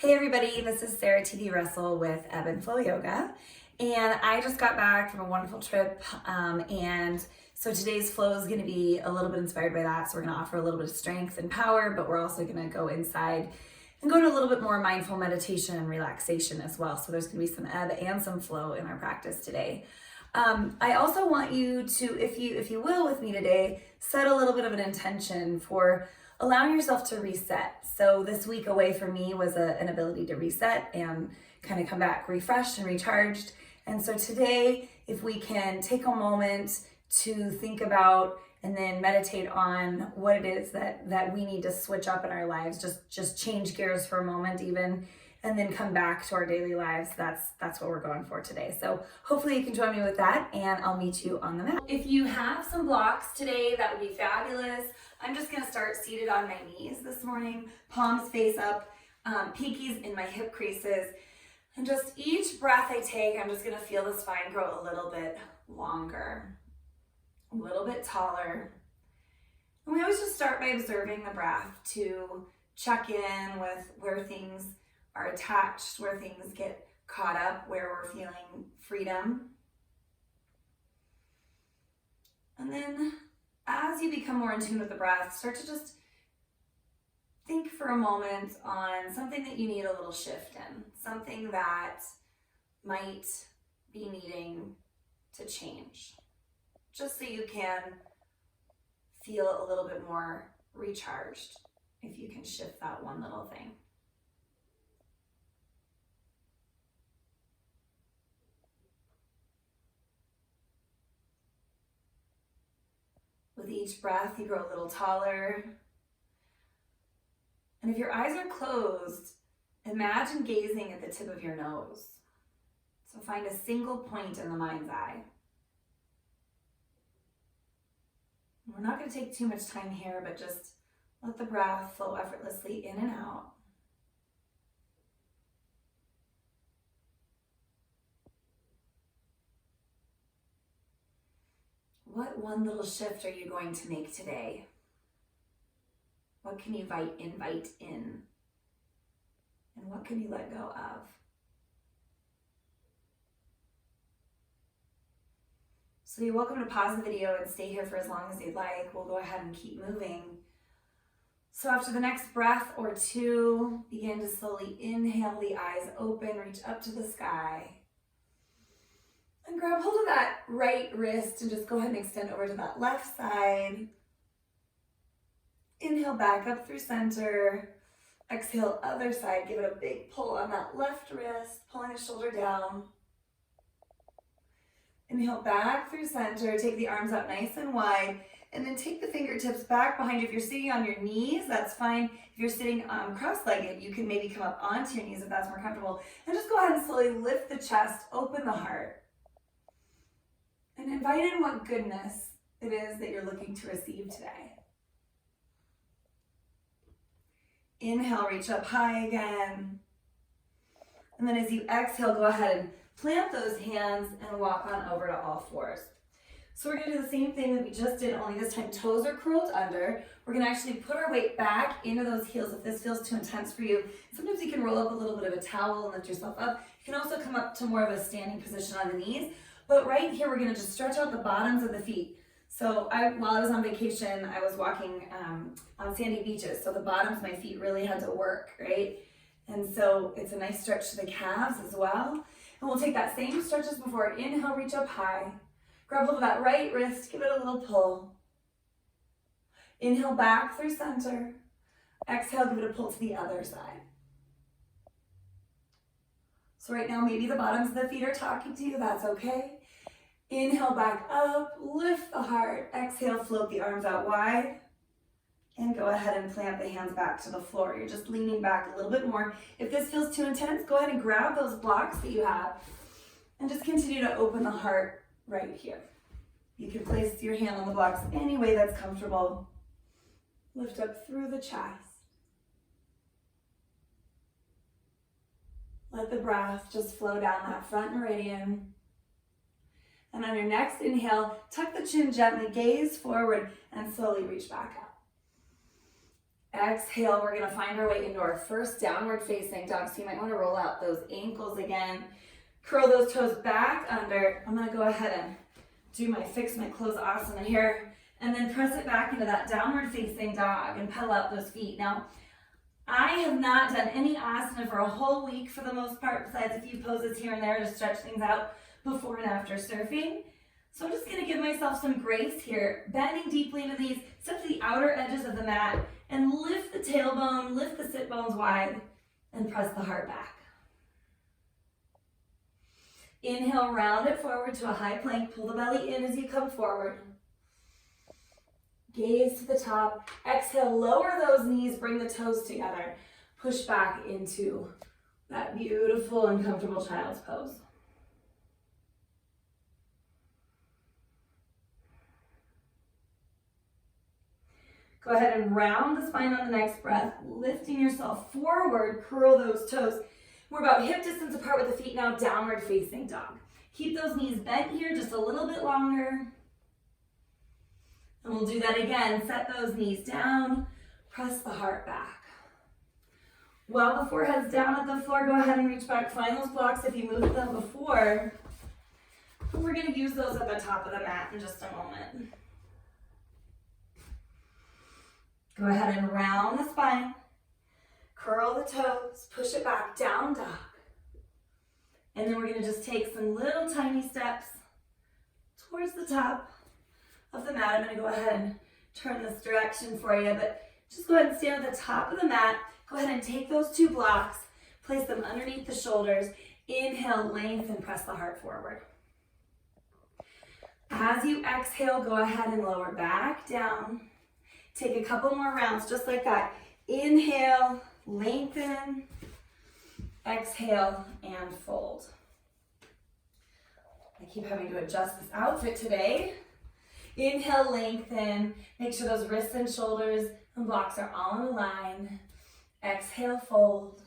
Hey everybody, this is Sarah T.D. Russell with Ebb and Flow Yoga, and I just got back from a wonderful trip, and so today's flow is going to be a little bit inspired by that. So we're going to offer a little bit of strength and power, but we're also going to go inside and go to a little bit more mindful meditation and relaxation as well. So there's going to be some ebb and some flow in our practice today. I also want you to, if you will, with me today, set a little bit of an intention for allowing yourself to reset. So this week away for me was an ability to reset and kind of come back refreshed and recharged. And so today, if we can take a moment to think about and then meditate on what it is that we need to switch up in our lives, just change gears for a moment even, and then come back to our daily lives. That's what we're going for today. So hopefully you can join me with that, and I'll meet you on the mat. If you have some blocks today, that would be fabulous. I'm just gonna start seated on my knees this morning, palms face up, pinkies in my hip creases. And just each breath I take, I'm just gonna feel the spine grow a little bit longer, a little bit taller. And we always just start by observing the breath to check in with where things are attached, where things get caught up, where we're feeling freedom. And then as you become more in tune with the breath, start to just think for a moment on something that you need a little shift in, something that might be needing to change, just so you can feel a little bit more recharged if you can shift that one little thing. With each breath, you grow a little taller. And if your eyes are closed, imagine gazing at the tip of your nose. So find a single point in the mind's eye. We're not going to take too much time here, but just let the breath flow effortlessly in and out. What one little shift are you going to make today? What can you invite in? And what can you let go of? So you're welcome to pause the video and stay here for as long as you'd like. We'll go ahead and keep moving. So after the next breath or two, begin to slowly inhale, the eyes open, reach up to the sky. And grab hold of that right wrist and just go ahead and extend over to that left side. Inhale back up through center. Exhale, other side. Give it a big pull on that left wrist, pulling the shoulder down. Inhale back through center. Take the arms out nice and wide. And then take the fingertips back behind you. If you're sitting on your knees, that's fine. If you're sitting cross-legged, you can maybe come up onto your knees if that's more comfortable. And just go ahead and slowly lift the chest, open the heart. And invite in what goodness it is that you're looking to receive today. Inhale, reach up high again. And then as you exhale, go ahead and plant those hands and walk on over to all fours. So we're gonna do the same thing that we just did, only this time toes are curled under. We're gonna actually put our weight back into those heels if this feels too intense for you. Sometimes you can roll up a little bit of a towel and lift yourself up. You can also come up to more of a standing position on the knees. But right here, we're gonna just stretch out the bottoms of the feet. So while I was on vacation, I was walking on sandy beaches. So the bottoms of my feet really had to work, right? And so it's a nice stretch to the calves as well. And we'll take that same stretch as before. Inhale, reach up high. Grab hold of that right wrist, give it a little pull. Inhale back through center. Exhale, give it a pull to the other side. So right now, maybe the bottoms of the feet are talking to you, that's okay. Inhale back up, lift the heart. Exhale, float the arms out wide. And go ahead and plant the hands back to the floor. You're just leaning back a little bit more. If this feels too intense, go ahead and grab those blocks that you have and just continue to open the heart right here. You can place your hand on the blocks any way that's comfortable. Lift up through the chest. Let the breath just flow down that front meridian. And on your next inhale, tuck the chin gently, gaze forward, and slowly reach back up. Exhale, we're gonna find our way into our first downward facing dog. So you might wanna roll out those ankles again. Curl those toes back under. I'm gonna go ahead and do my fix my clothes asana here, and then press it back into that downward facing dog and pedal out those feet. Now, I have not done any asana for a whole week for the most part, besides a few poses here and there to stretch things out before and after surfing. So I'm just gonna give myself some grace here, bending deeply into these, step to the outer edges of the mat, and lift the tailbone, lift the sit bones wide, and press the heart back. Inhale, round it forward to a high plank. Pull the belly in as you come forward. Gaze to the top. Exhale, lower those knees, bring the toes together. Push back into that beautiful and comfortable child's pose. Go ahead and round the spine on the next breath, lifting yourself forward, curl those toes. We're about hip distance apart with the feet now, downward facing dog. Keep those knees bent here just a little bit longer. And we'll do that again. Set those knees down, press the heart back. While the forehead's down at the floor, go ahead and reach back. Find those blocks if you moved them before. And we're gonna use those at the top of the mat in just a moment. Go ahead and round the spine. Curl the toes, push it back, down dog. And then we're gonna just take some little tiny steps towards the top of the mat. I'm gonna go ahead and turn this direction for you, but just go ahead and stand at the top of the mat. Go ahead and take those two blocks, place them underneath the shoulders. Inhale, lengthen, press the heart forward. As you exhale, go ahead and lower back down. Take a couple more rounds, just like that. Inhale, lengthen, exhale, and fold. I keep having to adjust this outfit today. Inhale, lengthen. Make sure those wrists and shoulders and blocks are all in a line. Exhale, fold.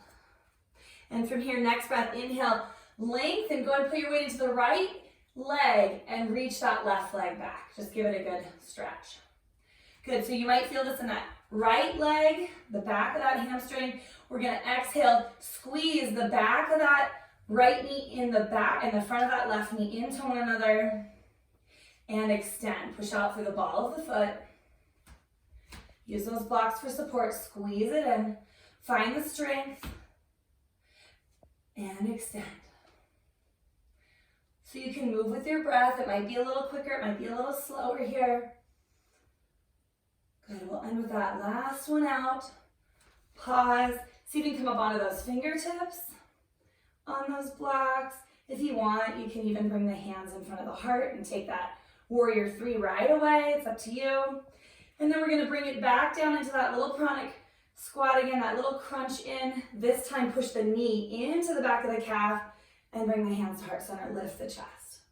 And from here, next breath, inhale, lengthen. Go ahead and put your weight into the right leg and reach that left leg back. Just give it a good stretch. Good, so you might feel this in that right leg, the back of that hamstring. We're gonna exhale, squeeze the back of that right knee in the back and the front of that left knee into one another, and extend. Push out through the ball of the foot. Use those blocks for support, squeeze it in, find the strength, and extend. So you can move with your breath. It might be a little quicker, it might be a little slower here. Good, we'll end with that last one out. Pause. See if you can come up onto those fingertips on those blocks. If you want, you can even bring the hands in front of the heart and take that warrior three right away. It's up to you. And then we're gonna bring it back down into that little pranic squat again, that little crunch in. This time, push the knee into the back of the calf and bring the hands to heart center, lift the chest.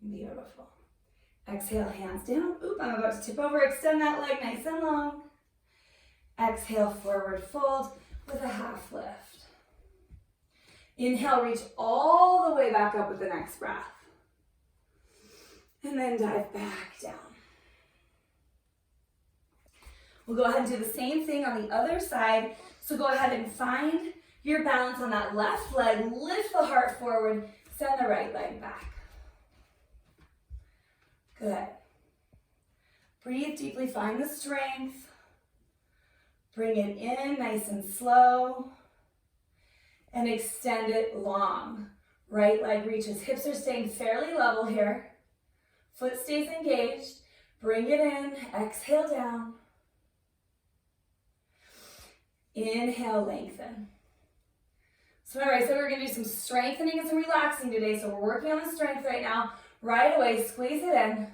Beautiful. Exhale, hands down. Oop, I'm about to tip over. Extend that leg nice and long. Exhale, forward fold with a half lift. Inhale, reach all the way back up with the next breath. And then dive back down. We'll go ahead and do the same thing on the other side. So go ahead and find your balance on that left leg. Lift the heart forward. Send the right leg back. Good. Breathe deeply, find the strength. Bring it in nice and slow. And extend it long. Right leg reaches, hips are staying fairly level here. Foot stays engaged. Bring it in, exhale down. Inhale, lengthen. So remember, I said we were gonna do some strengthening and some relaxing today, so we're working on the strength right now. Right away, squeeze it in.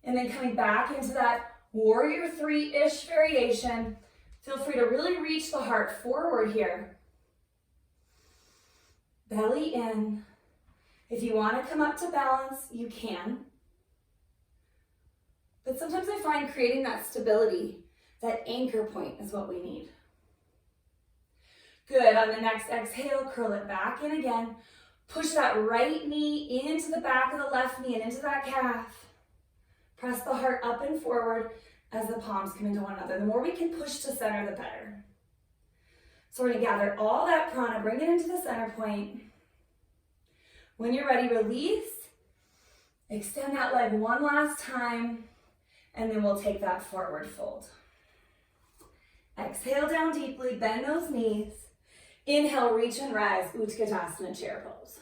And then coming back into that warrior three-ish variation. Feel free to really reach the heart forward here. Belly in. If you want to come up to balance, you can. But sometimes I find creating that stability, that anchor point is what we need. Good, on the next exhale, curl it back in again. Push that right knee into the back of the left knee and into that calf. Press the heart up and forward as the palms come into one another. The more we can push to center, the better. So we're gonna gather all that prana, bring it into the center point. When you're ready, release. Extend that leg one last time, and then we'll take that forward fold. Exhale down deeply, bend those knees. Inhale, reach and rise, Utkatasana, chair pose.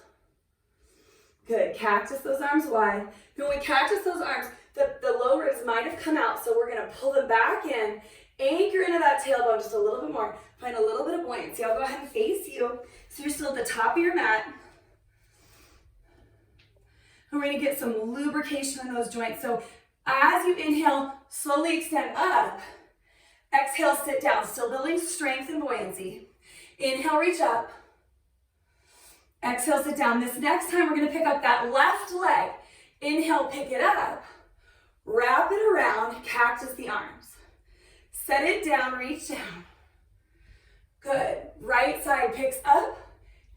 Good, cactus those arms wide. Then when we cactus those arms, the low ribs might have come out, so we're gonna pull them back in, anchor into that tailbone just a little bit more. Find a little bit of buoyancy. I'll go ahead and face you, so you're still at the top of your mat. And we're gonna get some lubrication in those joints. So as you inhale, slowly extend up. Exhale, sit down, still building strength and buoyancy. Inhale, reach up. Exhale, sit down. This next time, we're gonna pick up that left leg. Inhale, pick it up. Wrap it around, cactus the arms. Set it down, reach down. Good. Right side picks up,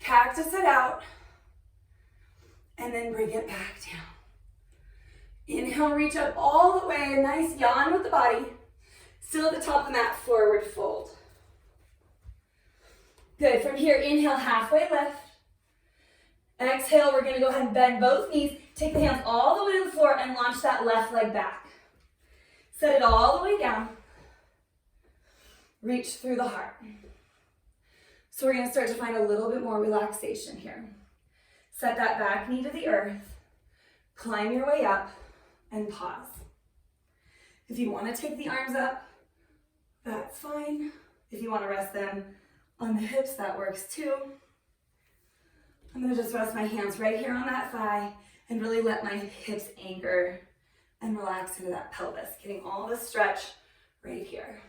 cactus it out, and then bring it back down. Inhale, reach up all the way, a nice yawn with the body. Still at the top of the mat, forward fold. Good, from here, inhale, halfway lift. Exhale, we're gonna go ahead and bend both knees. Take the hands all the way to the floor and launch that left leg back. Set it all the way down. Reach through the heart. So we're gonna start to find a little bit more relaxation here. Set that back knee to the earth. Climb your way up and pause. If you wanna take the arms up, that's fine. If you wanna rest them on the hips, that works too. I'm gonna just rest my hands right here on that thigh and really let my hips anchor and relax into that pelvis, getting all the stretch right here.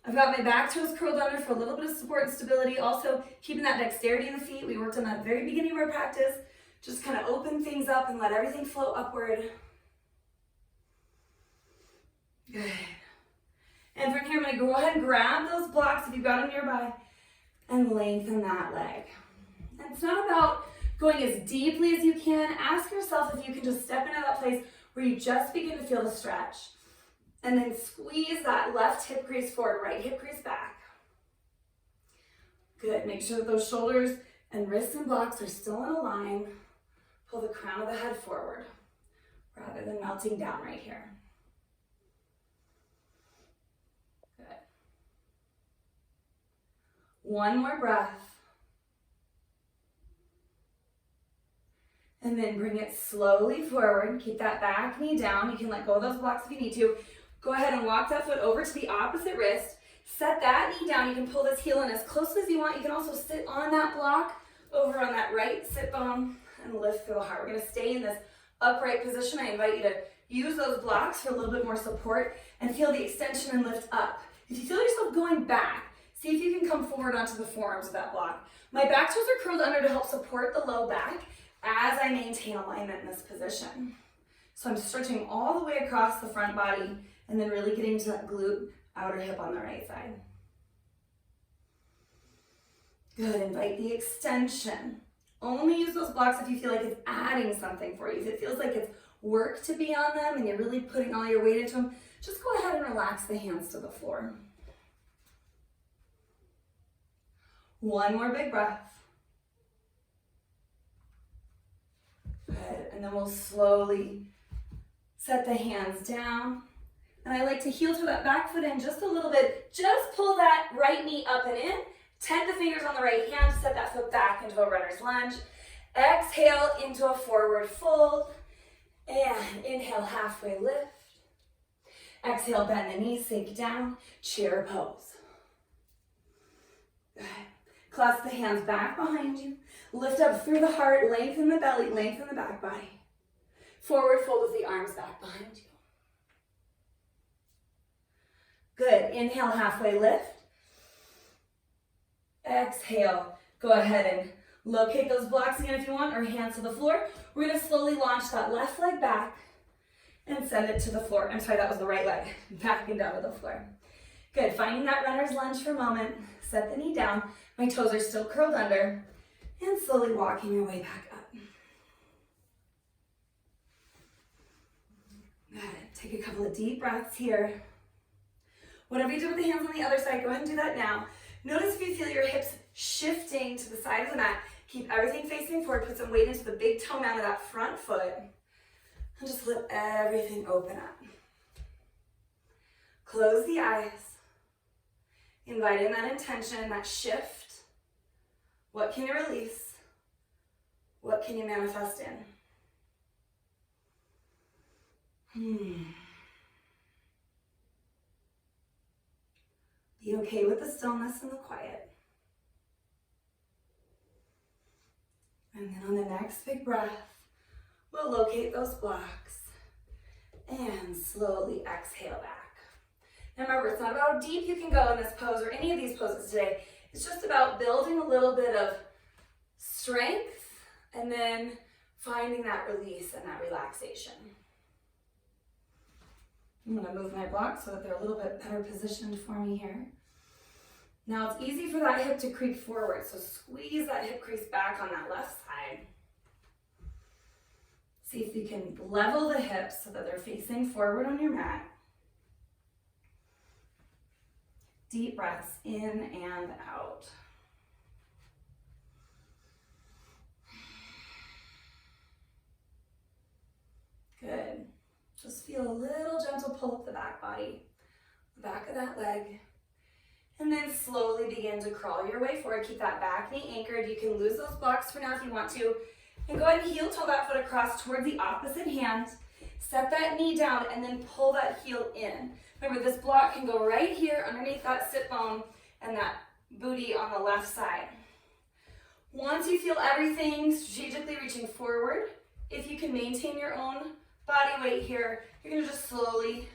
I've got my back toes curled under for a little bit of support and stability. Also, keeping that dexterity in the feet. We worked on that at the very beginning of our practice. Just kind of open things up and let everything flow upward. Good. And from here, I'm gonna go ahead and grab those blocks if you've got them nearby and lengthen that leg. And it's not about going as deeply as you can. Ask yourself if you can just step into that place where you just begin to feel the stretch. And then squeeze that left hip crease forward, right hip crease back. Good, make sure that those shoulders and wrists and blocks are still in a line. Pull the crown of the head forward rather than melting down right here. Good. One more breath. And then bring it slowly forward. Keep that back knee down. You can let go of those blocks if you need to. Go ahead and walk that foot over to the opposite wrist. Set that knee down. You can pull this heel in as close as you want. You can also sit on that block over on that right sit bone and lift through the heart. We're gonna stay in this upright position. I invite you to use those blocks for a little bit more support and feel the extension and lift up. If you feel yourself going back, see if you can come forward onto the forearms of that block. My back toes are curled under to help support the low back as I maintain alignment in this position. So I'm stretching all the way across the front body and then really getting to that glute outer hip on the right side. Good, invite the extension. Only use those blocks if you feel like it's adding something for you. If it feels like it's work to be on them and you're really putting all your weight into them, just go ahead and relax the hands to the floor. One more big breath. Good, and then we'll slowly set the hands down. And I like to heel to that back foot in just a little bit. Just pull that right knee up and in. Tent the fingers on the right hand. Set that foot back into a runner's lunge. Exhale into a forward fold. And inhale, halfway lift. Exhale, bend the knees, sink down. Chair pose. Good. Clasp the hands back behind you. Lift up through the heart. Lengthen the belly. Lengthen the back body. Forward fold with the arms back behind you. Good, inhale, halfway lift. Exhale, go ahead and locate those blocks again if you want, or hands to the floor. We're gonna slowly launch that left leg back and send it to the floor. I'm sorry, that was the right leg, back and down to the floor. Good, finding that runner's lunge for a moment. Set the knee down, my toes are still curled under, and slowly walking your way back up. Take a couple of deep breaths here. Whatever you did with the hands on the other side, go ahead and do that now. Notice if you feel your hips shifting to the side of the mat. Keep everything facing forward. Put some weight into the big toe mound of that front foot. And just let everything open up. Close the eyes. Invite in that intention, that shift. What can you release? What can you manifest in? Be okay with the stillness and the quiet. And then on the next big breath, we'll locate those blocks and slowly exhale back. Now remember, it's not about how deep you can go in this pose or any of these poses today. It's just about building a little bit of strength and then finding that release and that relaxation. I'm going to move my blocks so that they're a little bit better positioned for me here. Now it's easy for that hip to creep forward, so squeeze that hip crease back on that left side. See if you can level the hips so that they're facing forward on your mat. Deep breaths in and out. Good. Just feel a little gentle pull up the back body, the back of that leg, and then slowly begin to crawl your way forward. Keep that back knee anchored. You can lose those blocks for now if you want to, and go ahead and heel toe that foot across towards the opposite hand. Set that knee down and then pull that heel in. Remember, this block can go right here underneath that sit bone and that booty on the left side. Once you feel everything strategically reaching forward, if you can maintain your own body weight here, you're going to just slowly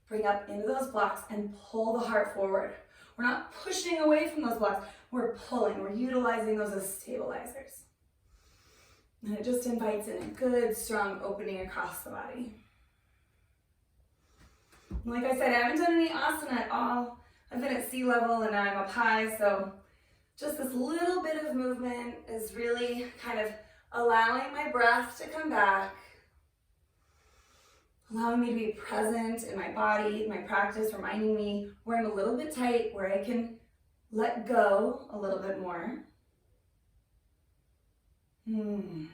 bring up into those blocks and pull the heart forward. We're not pushing away from those blocks, we're pulling, we're utilizing those as stabilizers. And it just invites in a good, strong opening across the body. Like I said, I haven't done any asana at all. I've been at sea level and now I'm up high, so just this little bit of movement is really kind of allowing my breath to come back, allowing me to be present in my body, my practice, reminding me where I'm a little bit tight, where I can let go a little bit more. Good.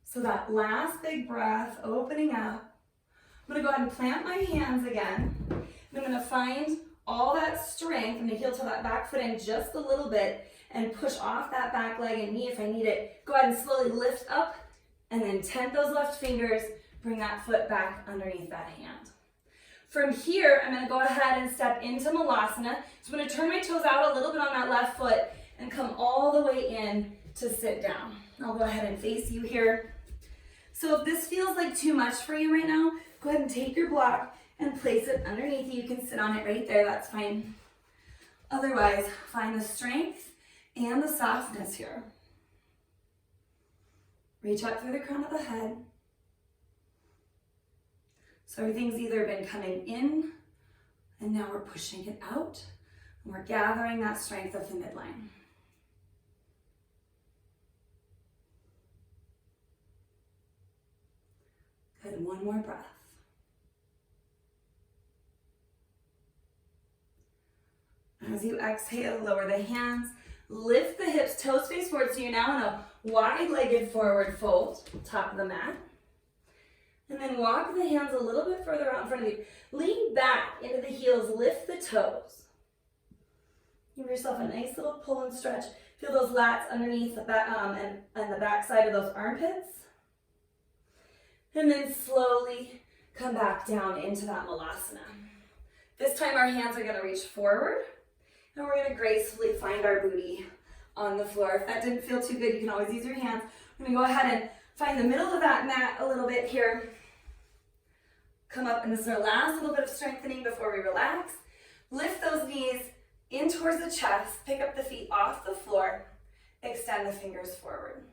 So that last big breath, opening up. I'm gonna go ahead and plant my hands again. And I'm gonna find all that strength. I'm gonna heel to that back foot in just a little bit and push off that back leg and knee if I need it. Go ahead and slowly lift up and then tent those left fingers, bring that foot back underneath that hand. From here, I'm gonna go ahead and step into Malasana. So I'm gonna turn my toes out a little bit on that left foot and come all the way in to sit down. I'll go ahead and face you here. So if this feels like too much for you right now, go ahead and take your block and place it underneath you. You can sit on it right there, that's fine. Otherwise, find the strength and the softness here. Reach up through the crown of the head. So everything's either been coming in and now we're pushing it out and we're gathering that strength of the midline. Good, one more breath. As you exhale, lower the hands, lift the hips, toes face forward. So you're now in a wide-legged forward fold, top of the mat. And then walk the hands a little bit further out in front of you. Lean back into the heels, lift the toes. Give yourself a nice little pull and stretch. Feel those lats underneath the back, and the back side of those armpits. And then slowly come back down into that Malasana. This time our hands are gonna reach forward and we're gonna gracefully find our booty on the floor. If that didn't feel too good, you can always use your hands. We're gonna go ahead and find the middle of that mat a little bit here. Come up, and this is our last little bit of strengthening before we relax. Lift those knees in towards the chest, pick up the feet off the floor, extend the fingers forward.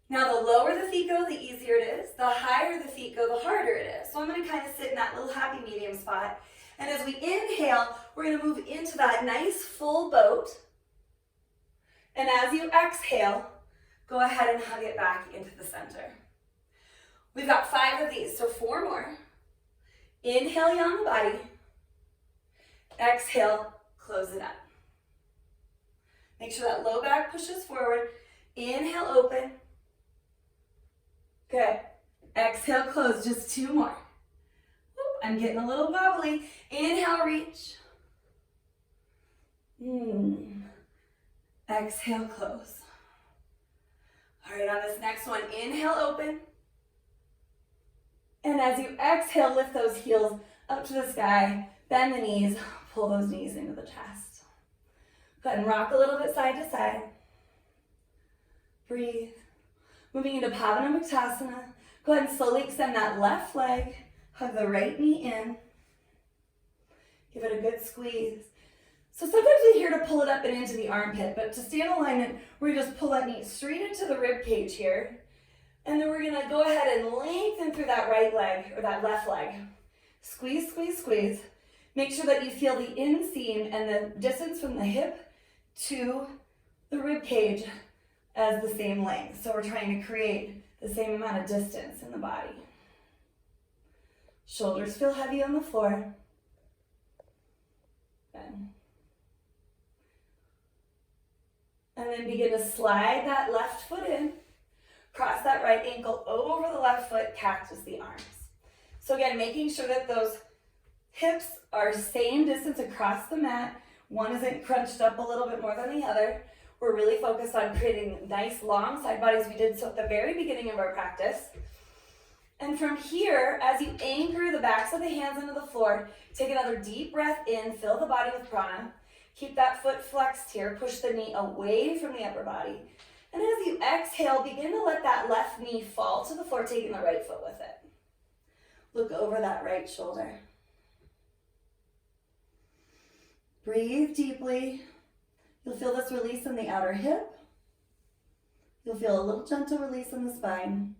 Now the lower the feet go, the easier it is. The higher the feet go, the harder it is. So I'm gonna kind of sit in that little happy medium spot. And as we inhale, we're gonna move into that nice full boat. And as you exhale, go ahead and hug it back into the center. We've got 5 of these, so 4 more. Inhale, yawn the body. Exhale, close it up. Make sure that low back pushes forward. Inhale, open. Good. Exhale, close. Just 2 more. I'm getting a little wobbly. Inhale, reach. Exhale, close. All right, on this next one, inhale, open. And as you exhale, lift those heels up to the sky. Bend the knees. Pull those knees into the chest. Go ahead and rock a little bit side to side. Breathe. Moving into Pavanamuktasana. Go ahead and slowly extend that left leg. Hug the right knee in. Give it a good squeeze. So sometimes we hear to pull it up and into the armpit, but to stay in alignment, we're going to just pull that knee straight into the rib cage here. And then we're going to go ahead and lengthen through that right leg, or that left leg. Squeeze, squeeze, squeeze. Make sure that you feel the inseam and the distance from the hip to the rib cage as the same length. So we're trying to create the same amount of distance in the body. Shoulders feel heavy on the floor. Good. And then begin to slide that left foot in. Cross that right ankle over the left foot, cactus the arms. So again, making sure that those hips are same distance across the mat. One isn't crunched up a little bit more than the other. We're really focused on creating nice long side bodies. We did so at the very beginning of our practice. And from here, as you anchor the backs of the hands into the floor, take another deep breath in, fill the body with prana. Keep that foot flexed here. Push the knee away from the upper body. And as you exhale, begin to let that left knee fall to the floor, taking the right foot with it. Look over that right shoulder. Breathe deeply. You'll feel this release in the outer hip. You'll feel a little gentle release in the spine.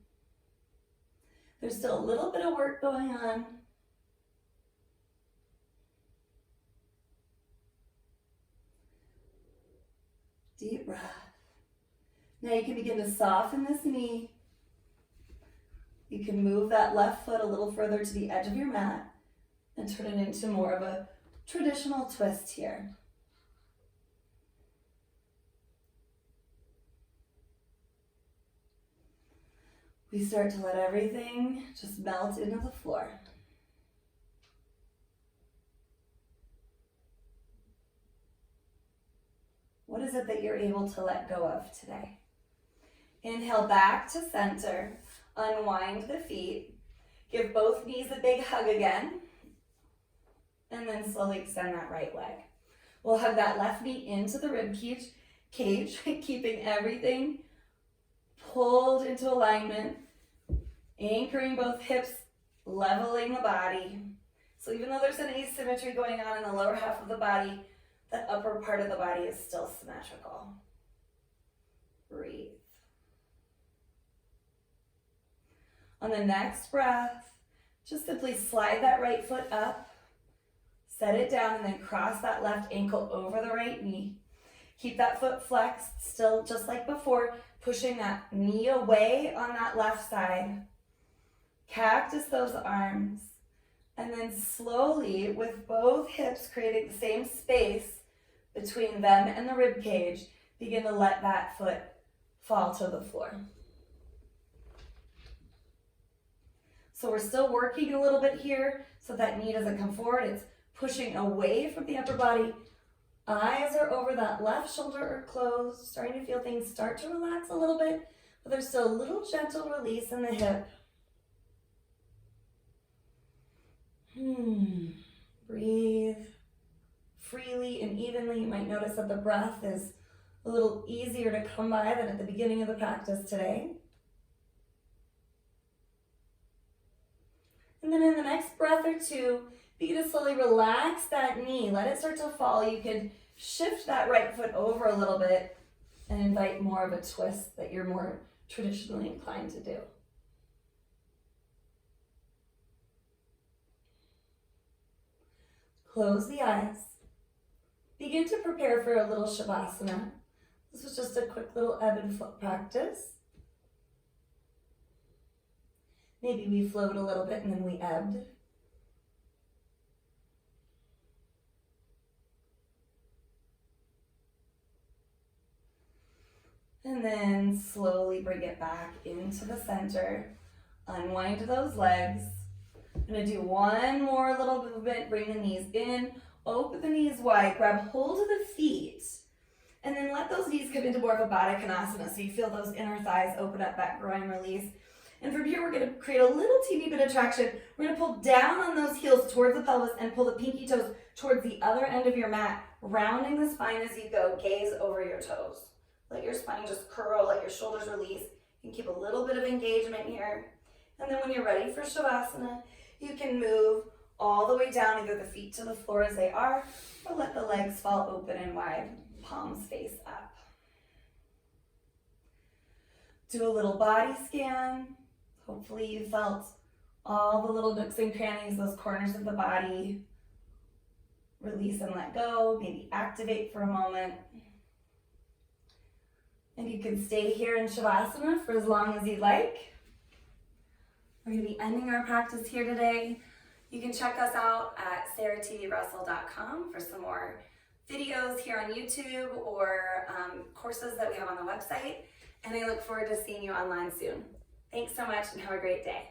There's still a little bit of work going on. Deep breath. Now you can begin to soften this knee. You can move that left foot a little further to the edge of your mat and turn it into more of a traditional twist here. We start to let everything just melt into the floor. What is it that you're able to let go of today? Inhale back to center. Unwind the feet. Give both knees a big hug again. And then slowly extend that right leg. We'll hug that left knee into the rib cage, keeping everything pulled into alignment, anchoring both hips, leveling the body. So even though there's an asymmetry going on in the lower half of the body, the upper part of the body is still symmetrical. Breathe. On the next breath, just simply slide that right foot up, set it down, and then cross that left ankle over the right knee. Keep that foot flexed, still just like before, pushing that knee away on that left side. Cactus those arms. And then slowly, with both hips creating the same space between them and the rib cage, begin to let that foot fall to the floor. So we're still working a little bit here so that knee doesn't come forward. It's pushing away from the upper body. Eyes are over that left shoulder or closed, starting to feel things start to relax a little bit, but there's still a little gentle release in the hip. Breathe freely and evenly. You might notice that the breath is a little easier to come by than at the beginning of the practice today. And then in the next breath or two, begin to slowly relax that knee. Let it start to fall. You can shift that right foot over a little bit and invite more of a twist that you're more traditionally inclined to do. Close the eyes. Begin to prepare for a little Shavasana, This was just a quick little ebb and flow practice. Maybe we flowed a little bit and then we ebbed. And then slowly bring it back into the center. Unwind those legs. I'm gonna do one more little movement. Bring the knees in, open the knees wide, grab hold of the feet, and then let those knees come into more of a Baddha Konasana so you feel those inner thighs open up, that groin release. And from here, we're gonna create a little teeny bit of traction. We're gonna pull down on those heels towards the pelvis and pull the pinky toes towards the other end of your mat, rounding the spine as you go, gaze over your toes. Let your spine just curl, let your shoulders release. You can keep a little bit of engagement here. And then when you're ready for Shavasana, you can move all the way down, either the feet to the floor as they are, or let the legs fall open and wide, palms face up. Do a little body scan. Hopefully you felt all the little nooks and crannies, those corners of the body. Release and let go, maybe activate for a moment. And you can stay here in Shavasana for as long as you'd like. We're going to be ending our practice here today. You can check us out at saratvrussell.com for some more videos here on YouTube or courses that we have on the website. And I look forward to seeing you online soon. Thanks so much and have a great day.